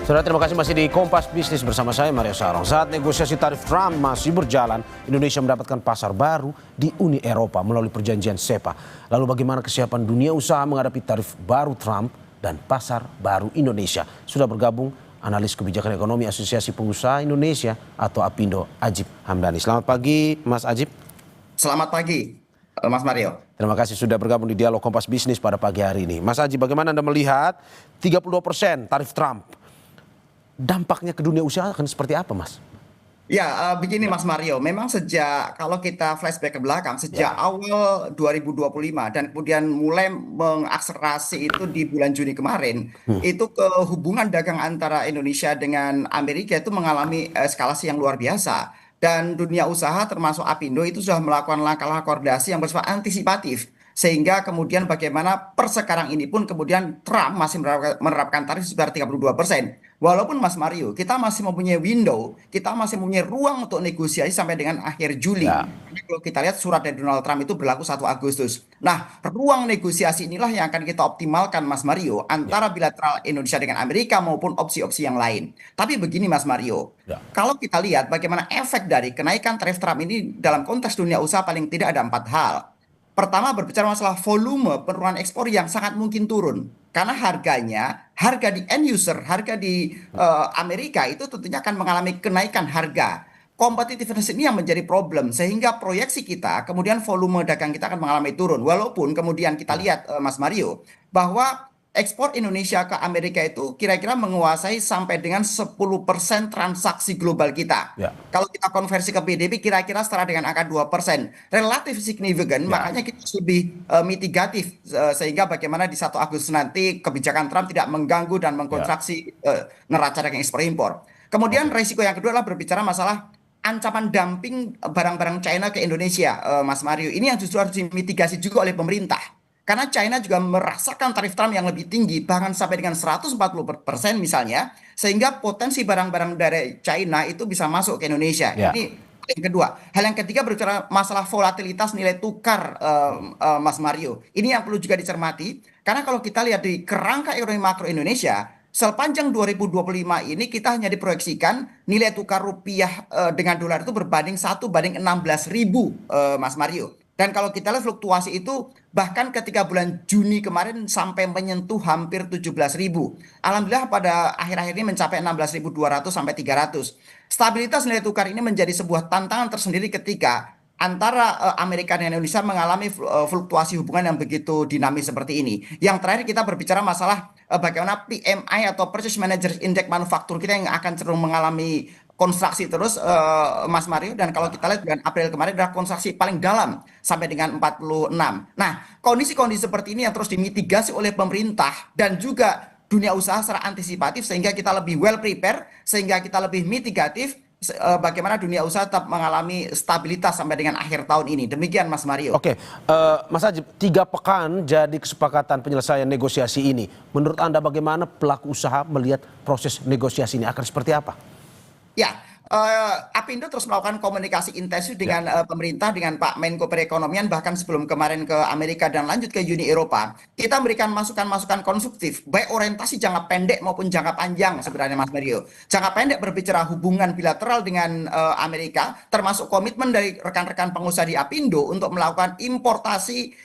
Saudara, terima kasih masih di Kompas Bisnis bersama saya Mario Sarong. Saat negosiasi tarif Trump masih berjalan, Indonesia mendapatkan pasar baru di Uni Eropa melalui perjanjian SEPA. Lalu bagaimana kesiapan dunia usaha menghadapi tarif baru Trump dan pasar baru Indonesia? Sudah bergabung analis kebijakan ekonomi Asosiasi Pengusaha Indonesia atau APindo, Ajib Hamdani. Selamat pagi, Mas Ajib. Selamat pagi, Mas Mario. Terima kasih sudah bergabung di Dialog Kompas Bisnis pada pagi hari ini. Mas Ajib, bagaimana Anda melihat 32% tarif Trump? Dampaknya ke dunia usaha akan seperti apa, Mas? Ya, begini Mas Mario, memang kalau kita flashback ke belakang, sejak awal 2025 dan kemudian mulai mengakselerasi itu di bulan Juni kemarin, itu hubungan dagang antara Indonesia dengan Amerika itu mengalami eskalasi yang luar biasa. Dan dunia usaha termasuk APindo itu sudah melakukan langkah-langkah koordinasi yang bersifat antisipatif. Sehingga kemudian bagaimana per sekarang ini pun kemudian Trump masih menerapkan tarif sebesar 32%. Walaupun Mas Mario, kita masih mempunyai window, kita masih mempunyai ruang untuk negosiasi sampai dengan akhir Juli. Ya. Karena kalau kita lihat surat dari Donald Trump itu berlaku 1 Agustus. Nah, ruang negosiasi inilah yang akan kita optimalkan Mas Mario antara bilateral Indonesia dengan Amerika maupun opsi-opsi yang lain. Tapi begini Mas Mario, Ya. kalau kita lihat bagaimana efek dari kenaikan tarif Trump ini dalam konteks dunia usaha paling tidak ada 4 hal. Pertama berbicara masalah volume penurunan ekspor yang sangat mungkin turun. Karena harga di end user, harga di Amerika itu tentunya akan mengalami kenaikan harga. Competitiveness ini yang menjadi problem. Sehingga proyeksi kita, kemudian volume dagang kita akan mengalami turun. Walaupun kemudian kita lihat Mas Mario, bahwa ekspor Indonesia ke Amerika itu kira-kira menguasai sampai dengan 10% transaksi global kita. Ya. Kalau kita konversi ke PDB kira-kira setara dengan angka 2%. Relatif signifikan, makanya kita harus lebih mitigatif. Sehingga bagaimana di 1 Agustus nanti kebijakan Trump tidak mengganggu dan mengkontraksi neraca dagang ekspor impor. Kemudian resiko yang kedua adalah berbicara masalah ancaman dumping barang-barang China ke Indonesia, Mas Mario. Ini yang justru harus dimitigasi juga oleh pemerintah. Karena China juga merasakan tarif Trump yang lebih tinggi, bahkan sampai dengan 140% misalnya, sehingga potensi barang-barang dari China itu bisa masuk ke Indonesia. Ya. Ini yang kedua. Hal yang ketiga berbicara masalah volatilitas nilai tukar, Mas Mario. Ini yang perlu juga dicermati, karena kalau kita lihat di kerangka ekonomi makro Indonesia, sepanjang 2025 ini kita hanya diproyeksikan nilai tukar rupiah dengan dolar itu berbanding 1:16.000, Mas Mario. Dan kalau kita lihat fluktuasi itu bahkan ketika bulan Juni kemarin sampai menyentuh hampir 17.000. Alhamdulillah pada akhir-akhir ini mencapai 16.200 sampai 300. Stabilitas nilai tukar ini menjadi sebuah tantangan tersendiri ketika antara Amerika dan Indonesia mengalami fluktuasi hubungan yang begitu dinamis seperti ini. Yang terakhir kita berbicara masalah bagaimana PMI atau Purchase Manager Index manufaktur kita yang akan cenderung mengalami kontraksi terus, Mas Mario. Dan kalau kita lihat bulan April kemarin adalah kontraksi paling dalam sampai dengan 46. Nah, kondisi-kondisi seperti ini yang terus dimitigasi oleh pemerintah dan juga dunia usaha secara antisipatif sehingga kita lebih well prepare, sehingga kita lebih mitigatif, bagaimana dunia usaha tetap mengalami stabilitas sampai dengan akhir tahun ini. Demikian Mas Mario. Oke, Mas Ajib, 3 pekan jadi kesepakatan penyelesaian negosiasi ini. Menurut Anda bagaimana pelaku usaha melihat proses negosiasi ini akan seperti apa? Ya, APindo terus melakukan komunikasi intensif dengan pemerintah, dengan Pak Menko Perekonomian, bahkan sebelum kemarin ke Amerika dan lanjut ke Uni Eropa. Kita memberikan masukan-masukan konstruktif, baik orientasi jangka pendek maupun jangka panjang sebenarnya Mas Mario. Jangka pendek berbicara hubungan bilateral dengan Amerika, termasuk komitmen dari rekan-rekan pengusaha di APindo untuk melakukan importasi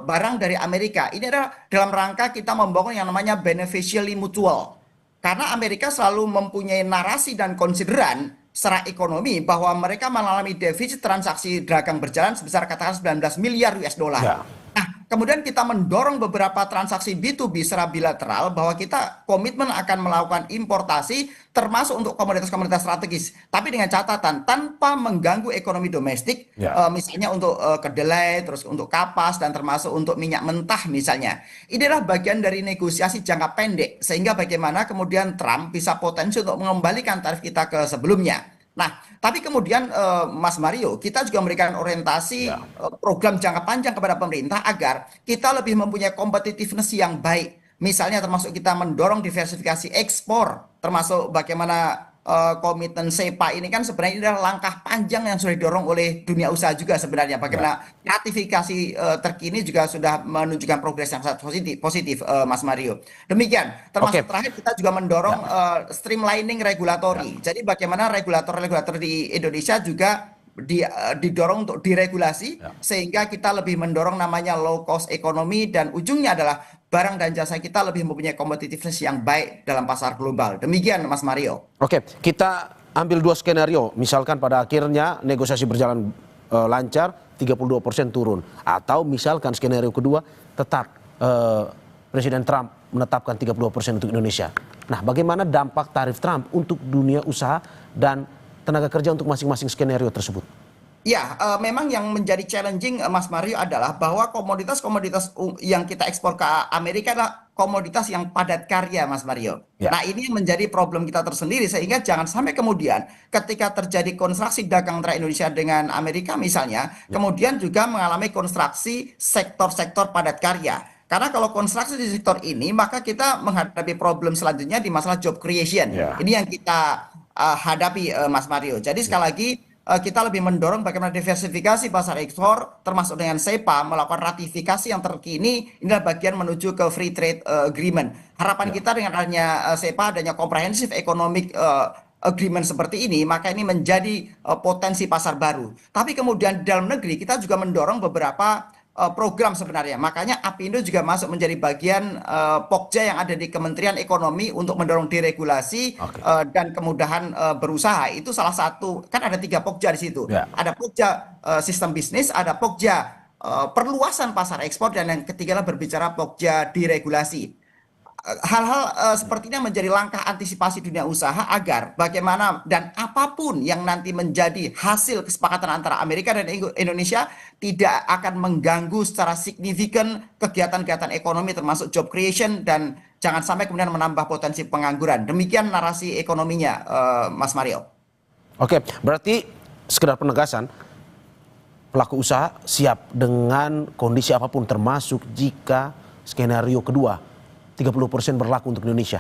barang dari Amerika. Ini adalah dalam rangka kita membangun yang namanya beneficially mutual. Karena Amerika selalu mempunyai narasi dan konsideran secara ekonomi bahwa mereka mengalami defisit transaksi dagang berjalan sebesar katakan 19 miliar US dollar. Ya. Nah, kemudian kita mendorong beberapa transaksi B2B secara bilateral bahwa kita komitmen akan melakukan importasi termasuk untuk komoditas-komoditas strategis. Tapi dengan catatan tanpa mengganggu ekonomi domestik, misalnya untuk kedelai, terus untuk kapas, dan termasuk untuk minyak mentah misalnya. Ini adalah bagian dari negosiasi jangka pendek. Sehingga bagaimana kemudian Trump bisa potensi untuk mengembalikan tarif kita ke sebelumnya. Nah, tapi kemudian Mas Mario, kita juga memberikan orientasi program jangka panjang kepada pemerintah agar kita lebih mempunyai competitiveness yang baik. Misalnya termasuk kita mendorong diversifikasi ekspor, termasuk bagaimana komitmen SEPA ini kan sebenarnya ini adalah langkah panjang yang sudah didorong oleh dunia usaha juga sebenarnya. Bagaimana ratifikasi terkini juga sudah menunjukkan progres yang sangat positif, Mas Mario. Demikian, Oke, termasuk terakhir kita juga mendorong ya, streamlining ya. regulatori. Jadi bagaimana regulator-regulator di Indonesia juga didorong untuk diregulasi Ya. sehingga kita lebih mendorong namanya low cost ekonomi dan ujungnya adalah barang dan jasa kita lebih mempunyai competitiveness yang baik dalam pasar global. Demikian Mas Mario. Oke, kita ambil dua skenario. Misalkan pada akhirnya negosiasi berjalan lancar, 32% turun. Atau misalkan skenario kedua, tetap Presiden Trump menetapkan 32% untuk Indonesia. Nah, bagaimana dampak tarif Trump untuk dunia usaha dan tenaga kerja untuk masing-masing skenario tersebut? Ya, memang yang menjadi challenging Mas Mario adalah bahwa komoditas-komoditas yang kita ekspor ke Amerika adalah komoditas yang padat karya, Mas Mario. Ya, Nah, ini yang menjadi problem kita tersendiri sehingga jangan sampai kemudian ketika terjadi konstruksi dagang antara Indonesia dengan Amerika misalnya, ya, kemudian juga mengalami konstruksi sektor-sektor padat karya. Karena kalau konstruksi di sektor ini, maka kita menghadapi problem selanjutnya di masalah job creation. ya, Ini yang kita hadapi, Mas Mario. Jadi sekali lagi kita lebih mendorong bagaimana diversifikasi pasar ekspor termasuk dengan SEPA melakukan ratifikasi yang terkini ini adalah bagian menuju ke free trade agreement. Harapan ya. kita dengan adanya SEPA adanya comprehensive economic agreement seperti ini maka ini menjadi potensi pasar baru. Tapi kemudian di dalam negeri kita juga mendorong beberapa program sebenarnya. Makanya Apindo juga masuk menjadi bagian Pokja yang ada di Kementerian Ekonomi untuk mendorong deregulasi Oke. dan kemudahan berusaha. Itu salah satu, kan ada 3 Pokja di situ. Ya. Ada Pokja sistem bisnis, ada Pokja perluasan pasar ekspor, dan yang ketiga adalah berbicara Pokja deregulasi. Hal-hal seperti ini menjadi langkah antisipasi dunia usaha agar bagaimana dan apapun yang nanti menjadi hasil kesepakatan antara Amerika dan Indonesia tidak akan mengganggu secara signifikan kegiatan-kegiatan ekonomi termasuk job creation dan jangan sampai kemudian menambah potensi pengangguran. Demikian narasi ekonominya, Mas Mario. Oke, berarti sekedar penegasan, pelaku usaha siap dengan kondisi apapun termasuk jika skenario kedua 30% berlaku untuk Indonesia.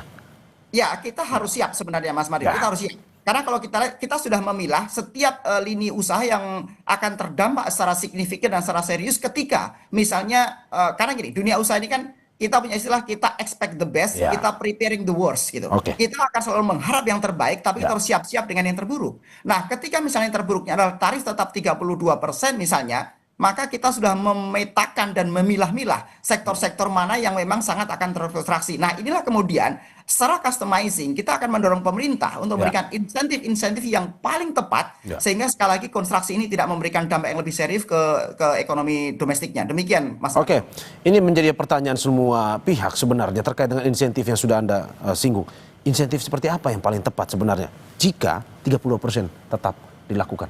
Ya, kita harus siap sebenarnya Mas Mario. Ya. Kita harus siap. Karena kalau kita lihat, kita sudah memilah setiap lini usaha yang akan terdampak secara signifikan dan secara serius ketika misalnya karena gini, dunia usaha ini kan kita punya istilah kita expect the best, Ya. kita preparing the worst gitu. Oke. Kita akan selalu mengharap yang terbaik, tapi Ya. kita harus siap-siap dengan yang terburuk. Nah, ketika misalnya yang terburuknya adalah tarif tetap 32% misalnya, maka kita sudah memetakan dan memilah-milah sektor-sektor mana yang memang sangat akan terfrustrasi. Nah, inilah kemudian secara customizing kita akan mendorong pemerintah untuk Ya. memberikan insentif-insentif yang paling tepat Ya. sehingga sekali lagi konstruksi ini tidak memberikan dampak yang lebih serius ke ekonomi domestiknya. Demikian, Mas. Oke, ini menjadi pertanyaan semua pihak sebenarnya terkait dengan insentif yang sudah Anda singgung. Insentif seperti apa yang paling tepat sebenarnya jika 30% tetap dilakukan?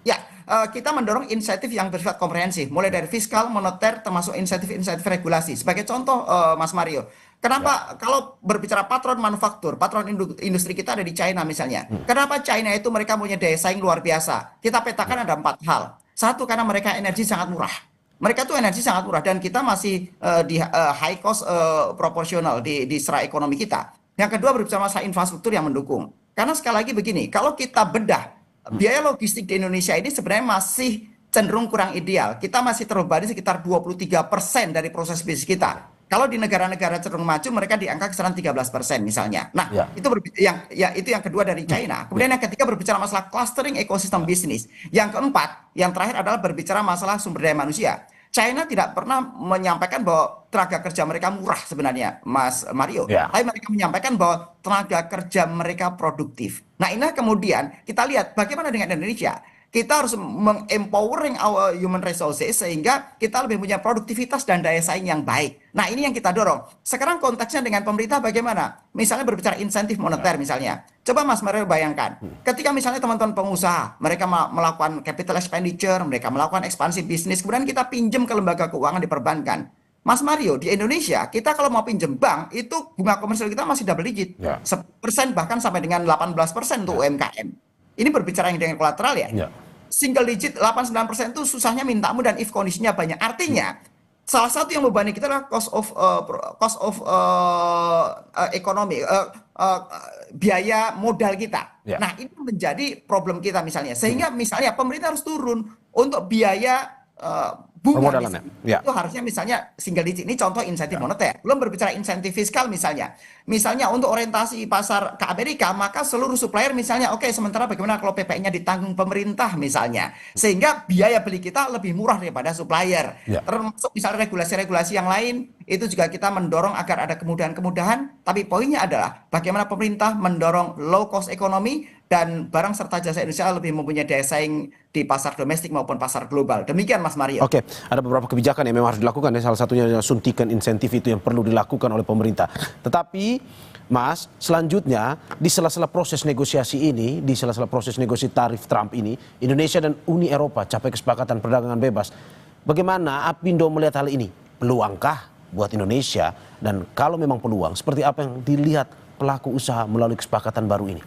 Ya, kita mendorong insentif yang bersifat komprehensif, mulai dari fiskal, moneter, termasuk insentif-insentif regulasi. Sebagai contoh, Mas Mario, kenapa kalau berbicara patron manufaktur, patron industri kita ada di China misalnya. Kenapa China itu mereka punya daya saing luar biasa? Kita petakan ada 4 hal. Satu, karena mereka energi sangat murah. Mereka tuh energi sangat murah dan kita masih di high cost proporsional di secara ekonomi kita. Yang kedua berbicara masalah infrastruktur yang mendukung. Karena sekali lagi begini, kalau kita bedah biaya logistik di Indonesia ini sebenarnya masih cenderung kurang ideal. Kita masih terbebani sekitar 23% dari proses bisnis kita. Kalau di negara-negara cenderung maju mereka di angka kisaran 13% misalnya. Nah, Ya. itu itu yang kedua dari China. Kemudian yang ketiga berbicara masalah clustering ekosistem bisnis. Yang keempat, yang terakhir adalah berbicara masalah sumber daya manusia. China tidak pernah menyampaikan bahwa tenaga kerja mereka murah sebenarnya, Mas Mario. Ya. Tapi mereka menyampaikan bahwa tenaga kerja mereka produktif. Nah, inilah kemudian kita lihat bagaimana dengan Indonesia. Kita harus mengempowering our human resources sehingga kita lebih punya produktivitas dan daya saing yang baik. Nah, ini yang kita dorong. Sekarang konteksnya dengan pemerintah bagaimana? Misalnya berbicara insentif moneter misalnya. Coba Mas Mario bayangkan, ketika misalnya teman-teman pengusaha, mereka melakukan capital expenditure, mereka melakukan ekspansi bisnis, kemudian kita pinjam ke lembaga keuangan di perbankan. Mas Mario, di Indonesia, kita kalau mau pinjam bank, itu bunga komersial kita masih double digit. Ya. 10% bahkan sampai dengan 18% untuk UMKM. Ini berbicara yang dengan kolateral ya. Ya. Single digit 8-9% itu susahnya mintamu dan if kondisinya banyak. Artinya salah satu yang membebani kita adalah cost of ekonomi, biaya modal kita. Ya. Nah, ini menjadi problem kita misalnya. Sehingga misalnya pemerintah harus turun untuk biaya bunga Permodalannya. misalnya. Ya. Itu harusnya misalnya single digit. Ini contoh insentif moneter. Belum berbicara insentif fiskal misalnya. Misalnya untuk orientasi pasar ke Amerika, maka seluruh supplier misalnya, oke, sementara bagaimana kalau PPN-nya ditanggung pemerintah misalnya. Sehingga biaya beli kita lebih murah daripada supplier. Ya. Termasuk misalnya regulasi-regulasi yang lain, itu juga kita mendorong agar ada kemudahan-kemudahan. Tapi poinnya adalah bagaimana pemerintah mendorong low cost ekonomi dan barang serta jasa Indonesia lebih mempunyai daya saing di pasar domestik maupun pasar global. Demikian Mas Mario. Oke, ada beberapa kebijakan yang memang harus dilakukan ya. Salah satunya adalah suntikan insentif itu yang perlu dilakukan oleh pemerintah. Tetapi Mas, selanjutnya di sela-sela proses negosiasi ini, di sela-sela proses negosiasi tarif Trump ini, Indonesia dan Uni Eropa capai kesepakatan perdagangan bebas. Bagaimana Apindo melihat hal ini? Peluangkah buat Indonesia? Dan kalau memang peluang, seperti apa yang dilihat pelaku usaha melalui kesepakatan baru ini?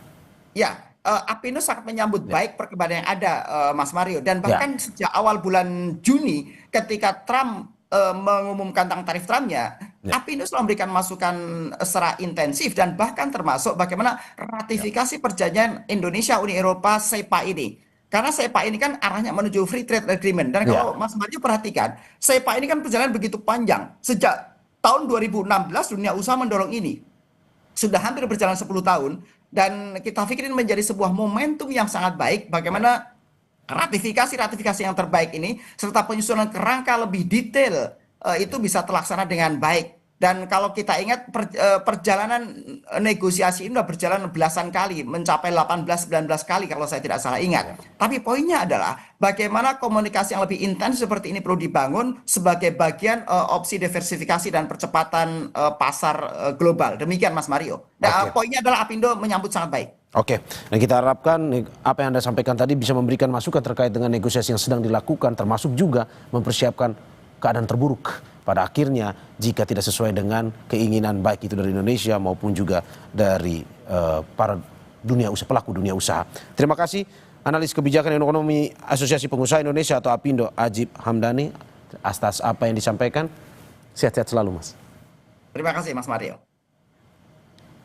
Ya, Apindo sangat menyambut baik perkembangan yang ada, Mas Mario. Dan bahkan sejak awal bulan Juni, ketika Trump mengumumkan tentang tarif Trumpnya, Apindo selalu memberikan masukan secara intensif dan bahkan termasuk bagaimana ratifikasi perjanjian Indonesia Uni Eropa SEPA ini. Karena SEPA ini kan arahnya menuju free trade agreement. Dan kalau Mas Mario perhatikan, SEPA ini kan perjalanan begitu panjang. Sejak tahun 2016 dunia usaha mendorong ini. Sudah hampir berjalan 10 tahun. Dan kita pikir ini menjadi sebuah momentum yang sangat baik bagaimana ratifikasi yang terbaik ini serta penyusunan kerangka lebih detail itu bisa terlaksana dengan baik. Dan kalau kita ingat perjalanan negosiasi ini sudah berjalan belasan kali, mencapai 18-19 kali kalau saya tidak salah ingat. Tapi poinnya adalah bagaimana komunikasi yang lebih intens seperti ini perlu dibangun sebagai bagian opsi diversifikasi dan percepatan pasar global. Demikian Mas Mario. Nah, poinnya adalah Apindo menyambut sangat baik. Oke, dan kita harapkan apa yang Anda sampaikan tadi bisa memberikan masukan terkait dengan negosiasi yang sedang dilakukan, termasuk juga mempersiapkan keadaan terburuk pada akhirnya jika tidak sesuai dengan keinginan baik itu dari Indonesia maupun juga dari para pelaku dunia usaha. Terima kasih analis kebijakan dan ekonomi Asosiasi Pengusaha Indonesia atau Apindo, Ajib Hamdani, atas apa yang disampaikan. Sehat-sehat selalu, Mas. Terima kasih Mas Mario.